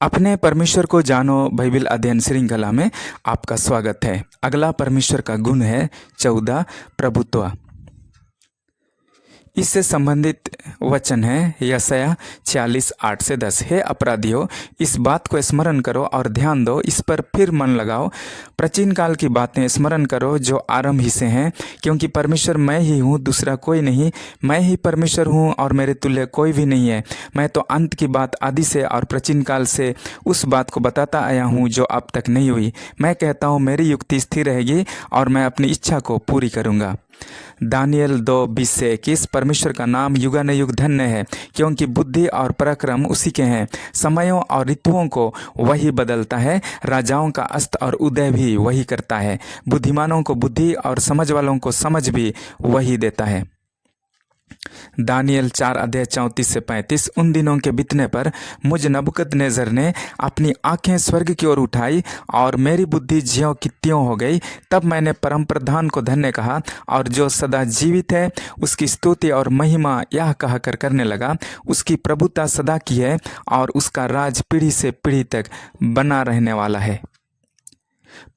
अपने परमेश्वर को जानो बाइबल अध्ययन श्रृंखला में आपका स्वागत है। अगला परमेश्वर का गुण है 14 प्रभुत्व। इससे संबंधित वचन है यशायाह 46:8-10। हे अपराधियों, इस बात को स्मरण करो और ध्यान दो, इस पर फिर मन लगाओ। प्राचीन काल की बातें स्मरण करो जो आरंभ ही से हैं, क्योंकि परमेश्वर मैं ही हूँ, दूसरा कोई नहीं। मैं ही परमेश्वर हूँ और मेरे तुल्य कोई भी नहीं है। मैं तो अंत की बात आदि से और प्राचीन काल से उस बात को बताता आया हूँ जो अब तक नहीं हुई। मैं कहता हूँ मेरी युक्ति स्थिर रहेगी और मैं अपनी इच्छा को पूरी करूँगा। दानियल 2:20-21। परमेश्वर का नाम युगानुयुग धन्य है, क्योंकि बुद्धि और पराक्रम उसी के हैं। समयों और ऋतुओं को वही बदलता है, राजाओं का अस्त और उदय भी वही करता है। बुद्धिमानों को बुद्धि और समझ वालों को समझ भी वही देता है। दानियल 4:34-35। उन दिनों के बीतने पर मुझ नबूकदनेस्सर ने अपनी आंखें स्वर्ग की ओर उठाई और मेरी बुद्धि ज्यों की त्यों हो गई। तब मैंने परम प्रधान को धन्य कहा और जो सदा जीवित है उसकी स्तुति और महिमा यह कहकर करने लगा, उसकी प्रभुता सदा की है और उसका राज पीढ़ी से पीढ़ी तक बना रहने वाला है।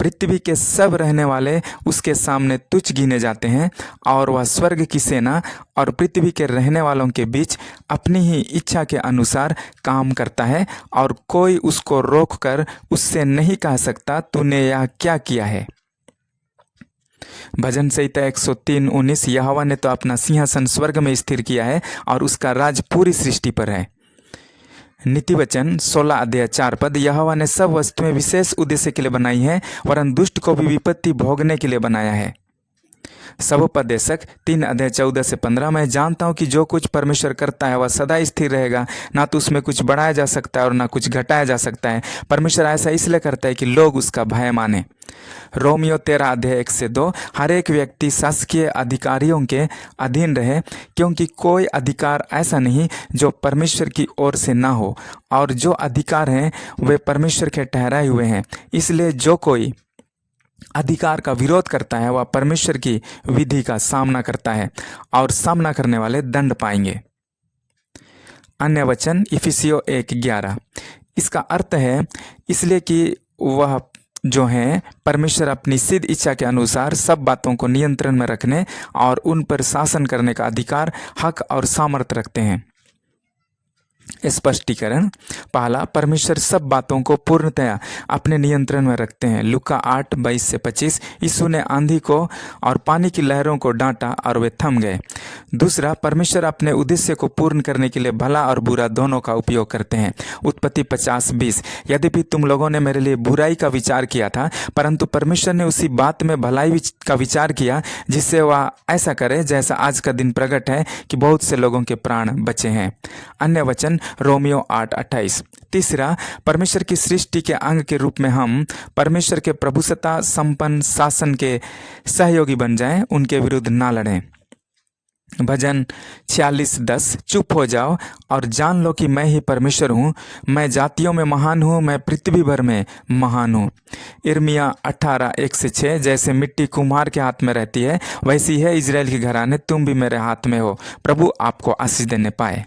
पृथ्वी के सब रहने वाले उसके सामने तुच्छ गिने जाते हैं और वह स्वर्ग की सेना और पृथ्वी के रहने वालों के बीच अपनी ही इच्छा के अनुसार काम करता है और कोई उसको रोककर उससे नहीं कह सकता तूने यह क्या किया है। भजन संहिता 103:19। यहोवा ने तो अपना सिंहासन स्वर्ग में स्थिर किया है और उसका राज पूरी सृष्टि पर है। नीति वचन 16:4। यहोवा ने सब वस्तुएं विशेष उद्देश्य के लिए बनाई हैं, वरन दुष्ट को भी विपत्ति भोगने के लिए बनाया है। सबोपदेशक 3:14-15। मैं जानता हूँ कि जो कुछ परमेश्वर करता है वह सदा स्थिर रहेगा, ना तो उसमें कुछ बढ़ाया जा सकता है और ना कुछ घटाया जा सकता है। परमेश्वर ऐसा इसलिए करता है कि लोग उसका भय माने। रोमियो 13:1-2। हर एक व्यक्ति शासकीय अधिकारियों के अधीन रहे, क्योंकि कोई अधिकार ऐसा नहीं जो परमेश्वर की ओर से ना हो, और जो अधिकार हैं वे परमेश्वर के ठहराए हुए हैं। इसलिए जो कोई अधिकार का विरोध करता है वह परमेश्वर की विधि का सामना करता है और सामना करने वाले दंड पाएंगे। अन्य वचन इफिसियों 1:11। इसका अर्थ है इसलिए कि वह जो है परमेश्वर अपनी सिद्ध इच्छा के अनुसार सब बातों को नियंत्रण में रखने और उन पर शासन करने का अधिकार, हक और सामर्थ्य रखते हैं। स्पष्टीकरण। पहला, परमेश्वर सब बातों को पूर्णतया अपने नियंत्रण में रखते हैं। लूका 8:22-25। यीशु ने आंधी को और पानी की लहरों को डांटा और वे थम गए। दूसरा, परमेश्वर अपने उद्देश्य को पूर्ण करने के लिए भला और बुरा दोनों का उपयोग करते हैं। उत्पत्ति 50:20। यद्यपि तुम लोगों ने मेरे लिए बुराई का विचार किया था, परंतु परमेश्वर ने उसी बात में भलाई का विचार किया जिससे वह ऐसा करे जैसा आज का दिन प्रकट है कि बहुत से लोगों के प्राण बचे हैं। अन्य वचन रोमियो 8:28। तीसरा, परमेश्वर की सृष्टि के अंग के रूप में हम परमेश्वर के प्रभुसत्ता संपन्न शासन के सहयोगी बन जाएं, उनके विरुद्ध ना लड़ें। भजन 46:10। चुप हो जाओ और जान लो कि मैं ही परमेश्वर हूँ, मैं जातियों में महान हूँ, मैं पृथ्वी भर में महान हूँ। यिर्मयाह 18:1-6। जैसे मिट्टी कुम्हार के हाथ में रहती है, वैसी है इजराइल के घराने, तुम भी मेरे हाथ में हो। प्रभु आपको आशीष देने पाए।